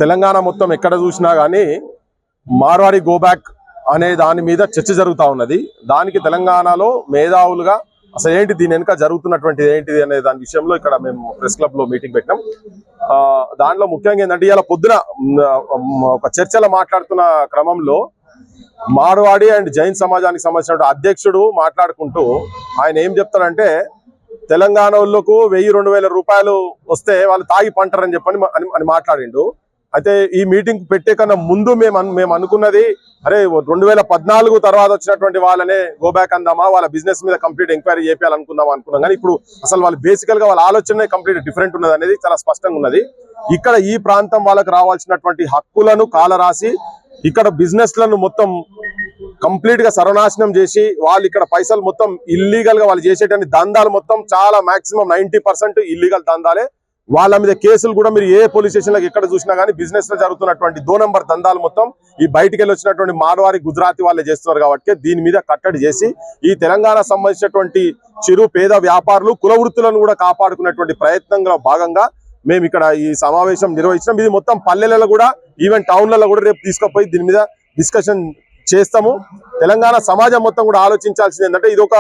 తెలంగాణ మొత్తం ఎక్కడ చూసినా కానీ మార్వాడి గో బ్యాక్ అనే దాని మీద చర్చ జరుగుతూ ఉన్నది. దానికి తెలంగాణలో మేధావులుగా అసలు ఏంటి దీని వెనుక జరుగుతున్నటువంటి ఏంటిది అనే దాని విషయంలో ఇక్కడ మేము ప్రెస్ క్లబ్ లో మీటింగ్ పెట్టినాం. దాంట్లో ముఖ్యంగా ఏంటంటే ఇలా పొద్దున ఒక చర్చలో మాట్లాడుతున్న క్రమంలో మార్వాడి అండ్ జైన్ సమాజానికి సంబంధించిన అధ్యక్షుడు మాట్లాడుకుంటూ ఆయన ఏం చెప్తారంటే తెలంగాణ వాళ్ళకు 1000-2000 రూపాయలు వస్తే వాళ్ళు తాగి పంటారని చెప్పని అని మాట్లాడిండు. అయితే ఈ మీటింగ్ పెట్టే కన్నా ముందు మేము అనుకున్నది అరే 2014 తర్వాత వచ్చినటువంటి వాళ్ళనే గో బ్యాక్ అందామా, వాళ్ళ బిజినెస్ మీద కంప్లీట్ ఎంక్వైరీ చేయాలనుకుందాం అనుకున్నాం. కానీ ఇప్పుడు అసలు వాళ్ళు బేసికల్ గా వాళ్ళ ఆలోచన కంప్లీట్ డిఫరెంట్ ఉన్నది అనేది చాలా స్పష్టంగా ఉన్నది. ఇక్కడ ఈ ప్రాంతం వాళ్ళకి రావాల్సినటువంటి హక్కులను కాలరాసి ఇక్కడ బిజినెస్ లను మొత్తం కంప్లీట్ గా సర్వనాశనం చేసి వాళ్ళు ఇక్కడ పైసలు మొత్తం ఇల్లీగల్ గా వాళ్ళు చేసేటువంటి దందాలు మొత్తం చాలా మాక్సిమం 90% ఇల్లీగల్ దందాలే. వాళ్ళ మీద కేసులు కూడా మీరు ఏ పోలీస్ స్టేషన్ లో ఎక్కడ చూసినా కానీ బిజినెస్ లో జరుగుతున్నటువంటి 2 నంబర్ దందాలు మొత్తం ఈ బయటికి వెళ్ళి వచ్చినటువంటి మార్వాడి గుజరాతీ వాళ్ళే చేస్తున్నారు. కాబట్టి దీని మీద కట్టడి చేసి ఈ తెలంగాణ సంబంధించినటువంటి చిరు పేద వ్యాపారులు కుల వృత్తులను కూడా కాపాడుకునేటువంటి ప్రయత్నంలో భాగంగా మేము ఇక్కడ ఈ సమావేశం నిర్వహించాం. ఇది మొత్తం పల్లెలలో కూడా ఈవెన్ టౌన్లలో కూడా రేపు తీసుకుపోయి దీని మీద డిస్కషన్ చేస్తాము. తెలంగాణ సమాజం మొత్తం కూడా ఆలోచించాల్సింది ఏంటంటే ఇది ఒక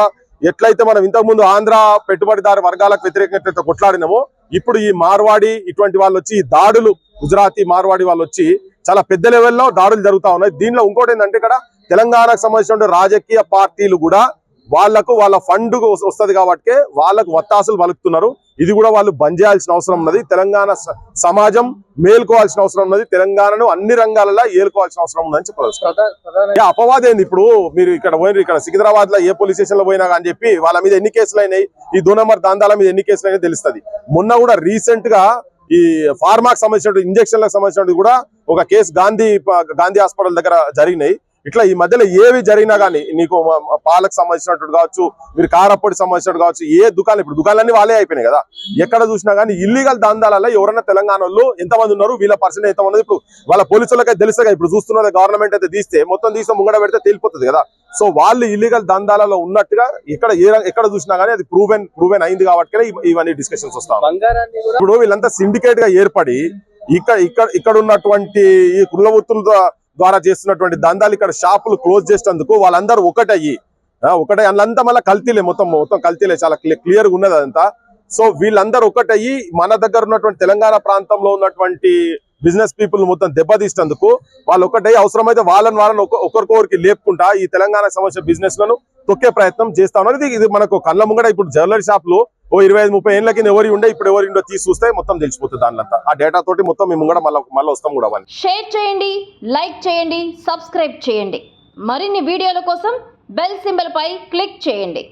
ఎట్లయితే మనం ఇంతకుముందు ఆంధ్ర పెట్టుబడిదారు వర్గాలకు వ్యతిరేకంగా కొట్లాడినామో ఇప్పుడు ఈ మార్వాడి ఇటువంటి వాళ్ళు వచ్చి ఈ దాడులు గుజరాతీ మార్వాడి వాళ్ళు వచ్చి చాలా పెద్ద లెవెల్లో దాడులు జరుగుతా ఉన్నాయి. దీనిలో ఇంకోటి ఏంటంటే ఇక్కడ తెలంగాణకు సంబంధించిన రాజకీయ పార్టీలు కూడా వాళ్ళ ఫండ్ వస్తుంది కాబట్టి వాళ్ళకు వత్తాసులు పలుకుతున్నారు. ఇది కూడా వాళ్ళు బంద్ చేయాల్సిన అవసరం ఉన్నది. తెలంగాణ సమాజం మేల్కోవాల్సిన అవసరం ఉన్నది. తెలంగాణను అన్ని రంగాలలో ఏలుకోవాల్సిన అవసరం ఉందని చెప్పవచ్చు. అపవాదేంది ఇప్పుడు మీరు ఇక్కడ సికింద్రాబాద్ లో ఏ పోలీస్ స్టేషన్ లో పోయినా అని చెప్పి వాళ్ళ మీద ఎన్ని కేసులు అయినాయి, ఈ 2 నంబర్ దందాల మీద ఎన్ని కేసులు అయినా తెలుస్తుంది. మొన్న కూడా రీసెంట్ గా ఈ ఫార్మాకి సంబంధించిన ఇంజక్షన్లకు సంబంధించినది కూడా ఒక కేసు గాంధీ హాస్పిటల్ దగ్గర జరిగినాయి. ఇట్లా ఈ మధ్యలో ఏవి జరిగినా కానీ నీకు పాలకు సంబంధించినట్టు కావచ్చు, మీరు కారప్పొడి సంబంధించినట్టు కావచ్చు, ఏ దుకాణం ఇప్పుడు దుకాణాలన్నీ వాళ్ళే అయిపోయినాయి కదా. ఎక్కడ చూసినా కానీ ఇల్లీగల్ దందాలలో ఎవరైనా తెలంగాణలో ఎంతమంది ఉన్నారు, వీళ్ళ పర్సెంట్ ఎంత ఉన్నది ఇప్పుడు వాళ్ళ పోలీసులకైతే తెలుస్తుంది. ఇప్పుడు చూస్తున్నది గవర్నమెంట్ అయితే తీస్తే మొత్తం ముంగడ పెడితే తేలిపోతుంది కదా. సో వాళ్ళు ఇల్లీగల్ దందాలలో ఉన్నట్టుగా ఎక్కడ చూసినా కానీ అది ప్రూవెన్ అయింది కాబట్టి ఇవన్నీ డిస్కషన్స్ వస్తాయి. ఇప్పుడు వీళ్ళంతా సిండికేట్ గా ఏర్పడి ఇక్కడ ఉన్నటువంటి ఈ కుల వృత్తుల ద్వారా చేస్తున్నటువంటి దందాలు ఇక్కడ షాపులు క్లోజ్ చేసేందుకు వాళ్ళందరూ ఒకటే అందులో మళ్ళీ కల్తీలే మొత్తం కల్తీలే, చాలా క్లియర్ గా ఉన్నది అదంతా. సో వీళ్ళందరూ ఒకటయ్యి మన దగ్గర ఉన్నటువంటి తెలంగాణ ప్రాంతంలో ఉన్నటువంటి బిజినెస్ పీపుల్ మొత్తం దెబ్బతీసేందుకు వాళ్ళు ఒకటే అవసరమైతే వాళ్ళని ఒకరికొకరికి లేపుకుంటా ఈ తెలంగాణ సంబంధించిన బిజినెస్ లను తొక్కే ప్రయత్నం చేస్తా ఉన్నారు. ఇది మనకు కళ్ళ ముంగడ ఇప్పుడు జ్యువెలరీ షాపులు 25-30 ఏళ్ళ కింద ఎవరి ఉండే ఇప్పుడు ఎవరి ఉండో తీసి చూస్తే మొత్తం తెలిసిపోతుంది. దానిలంతా ఆ డేటా తోటి మొత్తం మేము కూడా మళ్ళీ వస్తాం కూడా. షేర్ చేయండి, లైక్ చేయండి, సబ్స్క్రైబ్ చేయండి. మరిన్ని వీడియోల కోసం బెల్ సింబల్ పై క్లిక్ చేయండి.